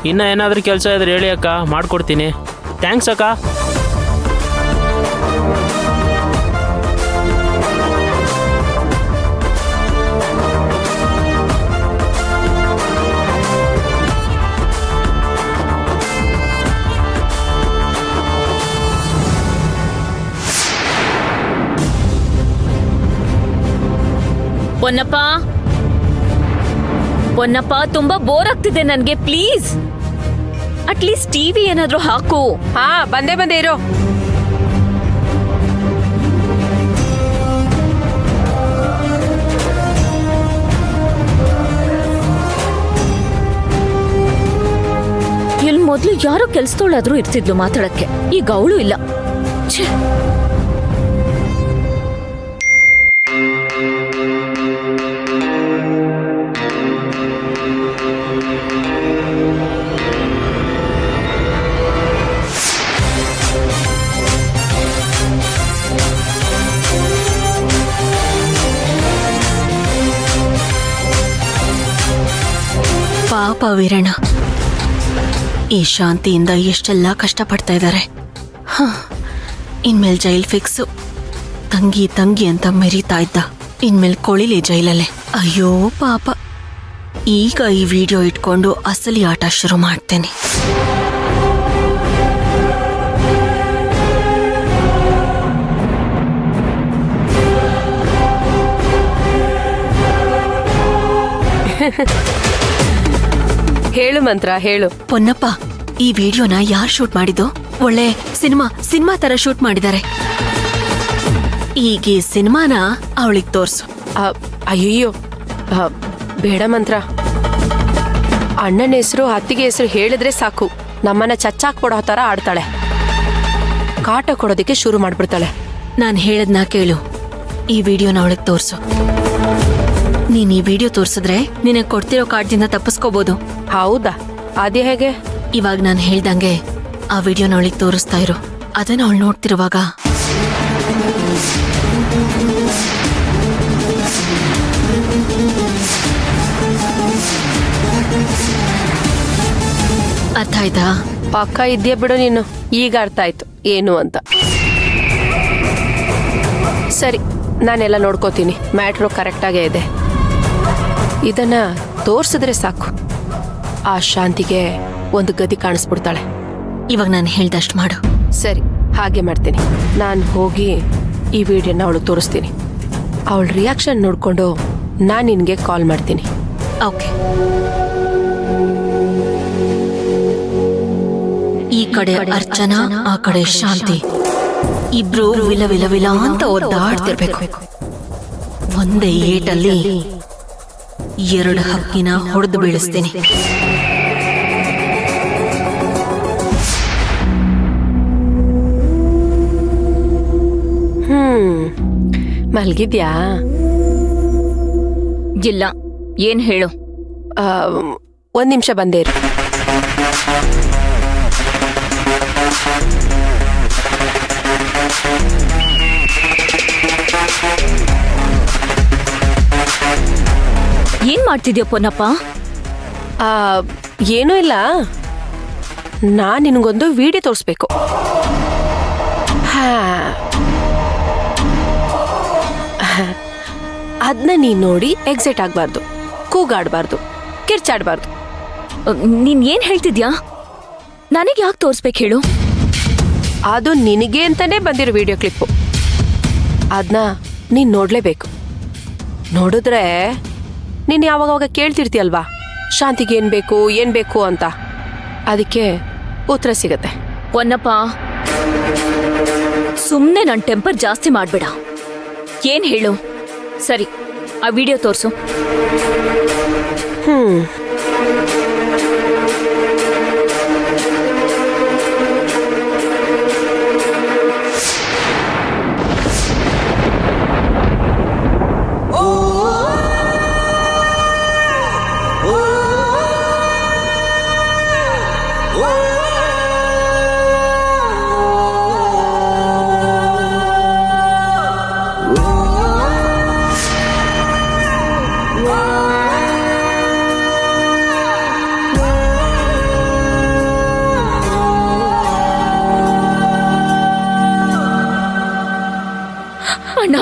ಇನ್ನು ಏನಾದರೂ ಕೆಲಸ ಇದ್ರೆ ಹೇಳಿ ಅಕ್ಕ, ಮಾಡಿಕೊಡ್ತೀನಿ. ಥ್ಯಾಂಕ್ಸ್ ಅಕ್ಕ. ಪೊನ್ನಪ್ಪ ಪೊನ್ನಪ್ಪ, ತುಂಬಾ ಬೋರ್ ಆಗ್ತಿದೆ ನನ್ಗೆ. ಪ್ಲೀಸ್ ಅಟ್ಲೀಸ್ಟ್ ಟಿವಿ ಏನಾದ್ರೂ ಹಾಕು. ಹಾ, ಬಂದೆ ಇರೋ. ಇಲ್ಲಿ ಮೊದ್ಲು ಯಾರೋ ಕೆಲ್ಸದೋಳಾದ್ರೂ ಇರ್ತಿದ್ಲು ಮಾತಾಡಕ್ಕೆ, ಈಗ ಅವಳು ಇಲ್ಲ. ಛೇ, ಪಾಪ ವೀರಣ್ಣ, ಈ ಶಾಂತಿಯಿಂದ ಎಷ್ಟೆಲ್ಲ ಕಷ್ಟಪಡ್ತಾ ಇದ್ದಾರೆ. ಇನ್ಮೇಲೆ ಜೈಲ್ ಫಿಕ್ಸು. ತಂಗಿ ತಂಗಿ ಅಂತ ಮೆರೀತಾ ಇದ್ದ, ಇನ್ಮೇಲೆ ಕೊಳಿಲಿ ಜೈಲಲ್ಲೇ. ಅಯ್ಯೋ ಪಾಪ. ಈಗ ಈ ವಿಡಿಯೋ ಇಟ್ಕೊಂಡು ಅಸಲಿ ಆಟ ಶುರು ಮಾಡ್ತೇನೆ. ಹೇಳು ಮಂತ್ರ, ಹೇಳು. ಪೊನ್ನಪ್ಪ, ಈ ವಿಡಿಯೋನ ಯಾರು ಶೂಟ್ ಮಾಡಿದ್ದು? ಒಳ್ಳೆ ಸಿನಿಮಾ ತರ ಶೂಟ್ ಮಾಡಿದ್ದಾರೆ. ಈಗ ಈ ಸಿನಿಮಾನ ಅವಳಿಗೆ ತೋರ್ಸು. ಅಯ್ಯಯ್ಯೋ, ಬೇಡ ಮಂತ್ರ. ಅಣ್ಣನ ಹೆಸರು ಅತ್ತಿಗೆ ಹೆಸರು ಹೇಳಿದ್ರೆ ಸಾಕು, ನಮ್ಮನ್ನ ಚಚ್ಚಾಕ್ಬಿಡೋ ತರ ಆಡ್ತಾಳೆ. ಕಾಟ ಕೊಡೋದಕ್ಕೆ ಶುರು ಮಾಡ್ಬಿಡ್ತಾಳೆ. ನಾನು ಹೇಳದ್ನ ಕೇಳು, ಈ ವಿಡಿಯೋನ ಅವಳಿಗೆ ತೋರ್ಸು. ನೀನ್ ಈ ವಿಡಿಯೋ ತೋರ್ಸಿದ್ರೆ ನಿನಗೆ ಕೊಡ್ತಿರೋ ಕಾರ್ಡ್ದಿಂದ ತಪ್ಪಿಸ್ಕೋಬಹುದು. ಹೌದಾ? ಅದೇ ಹೇಗೆ? ಇವಾಗ ನಾನು ಹೇಳ್ದಂಗೆ ಆ ವಿಡಿಯೋನ ಅವಳಿಗೆ ತೋರಿಸ್ತಾ ಇರು. ಅದನ್ನ ಅವಳು ನೋಡ್ತಿರುವಾಗ ಅರ್ಥ ಆಯ್ತಾ? ಪಕ್ಕ ಇದ್ಯಾ ಬಿಡು ನೀನು. ಈಗ ಅರ್ಥ ಆಯ್ತು ಏನು ಅಂತ. ಸರಿ, ನಾನೆಲ್ಲ ನೋಡ್ಕೋತೀನಿ. ಮ್ಯಾಟ್ರು ಕರೆಕ್ಟಾಗೇ ಇದೆ. ಇದನ್ನ ತೋರ್ಸಿದ್ರೆ ಸಾಕು, ಆ ಶಾಂತಿಗೆ ಒಂದು ಗತಿ ಕಾಣಿಸ್ಬಿಡ್ತಾಳೆ. ಇವಾಗ ನಾನು ಹೇಳ್ದಷ್ಟು ಮಾಡು. ಸರಿ, ಹಾಗೆ ಮಾಡ್ತೀನಿ. ನಾನು ಹೋಗಿ ಈ ವಿಡಿಯೋನ ಅವಳು ತೋರಿಸ್ತೀನಿ. ಅವಳ ರಿಯಾಕ್ಷನ್ ನೋಡ್ಕೊಂಡು ನಾನು ನಿನಗೆ ಕಾಲ್ ಮಾಡ್ತೀನಿ. ಓಕೆ. ಈ ಕಡೆ ಅರ್ಚನಾ, ಆ ಕಡೆ ಶಾಂತಿ, ಇಬ್ರು ವಿಲ ವಿಲ ವಿಲ ಅಂತ ಒದ್ದಾಡ್ತಿರ್ಬೇಕು. ಒಂದೇ ಏಟಲ್ಲಿ 2 ಹಕ್ಕಿನ ಹೊಡೆದು ಬೀಳಿಸ್ತೀನಿ. ಮಲ್ಗಿದ್ಯಾ? ಇಲ್ಲ. ಏನ್ ಹೇಳು? 1 ನಿಮಿಷ ಬಂದೇ ಇರು. ಏನ್ ಮಾಡ್ತಿದ್ಯಾ ಪೊನ್ನಪ್ಪ? ಏನೂ ಇಲ್ಲ. ನಾನ್ ನಿನಗೊಂದು ವಿಡಿಯೋ ತೋರಿಸ್ಬೇಕು. ಅದನ್ನ ನೀನ್ ನೋಡಿ ಎಕ್ಸೈಟ್ ಆಗ್ಬಾರ್ದು, ಕೂಗಾಡ್ಬಾರ್ದು, ಕಿರ್ಚಾಡ್ಬಾರ್ದು. ನೀನ್ ಏನ್ ಹೇಳ್ತಿದ್ಯಾ? ನನಗೆ ಯಾಕೆ ತೋರಿಸ್ಬೇಕು ಹೇಳು? ಅದು ನಿನಗೆ ಅಂತಾನೆ ಬಂದಿರೋ ವಿಡಿಯೋ ಕ್ಲಿಪ್ಪು. ಅದನ್ನ ನೀನ್ ನೋಡ್ಲೇಬೇಕು. ನೋಡಿದ್ರೆ ನೀನ್ ಯಾವಾಗವಾಗ ಕೇಳ್ತಿರ್ತೀಯಲ್ವಾ, ಶಾಂತಿಗೆ ಏನ್ ಬೇಕು ಅಂತ. ಅದಕ್ಕೆ ಉತ್ತರ ಸಿಗತ್ತೆ. ಪೊನ್ನಪ್ಪ, ಸುಮ್ನೆ ನನ್ ಟೆಂಪರ್ ಜಾಸ್ತಿ ಮಾಡ್ಬೇಡ. ಏನ್ ಹೇಳು? ಸರಿ, ಆ ವಿಡಿಯೋ ತೋರ್ಸು. ಅಣ್ಣ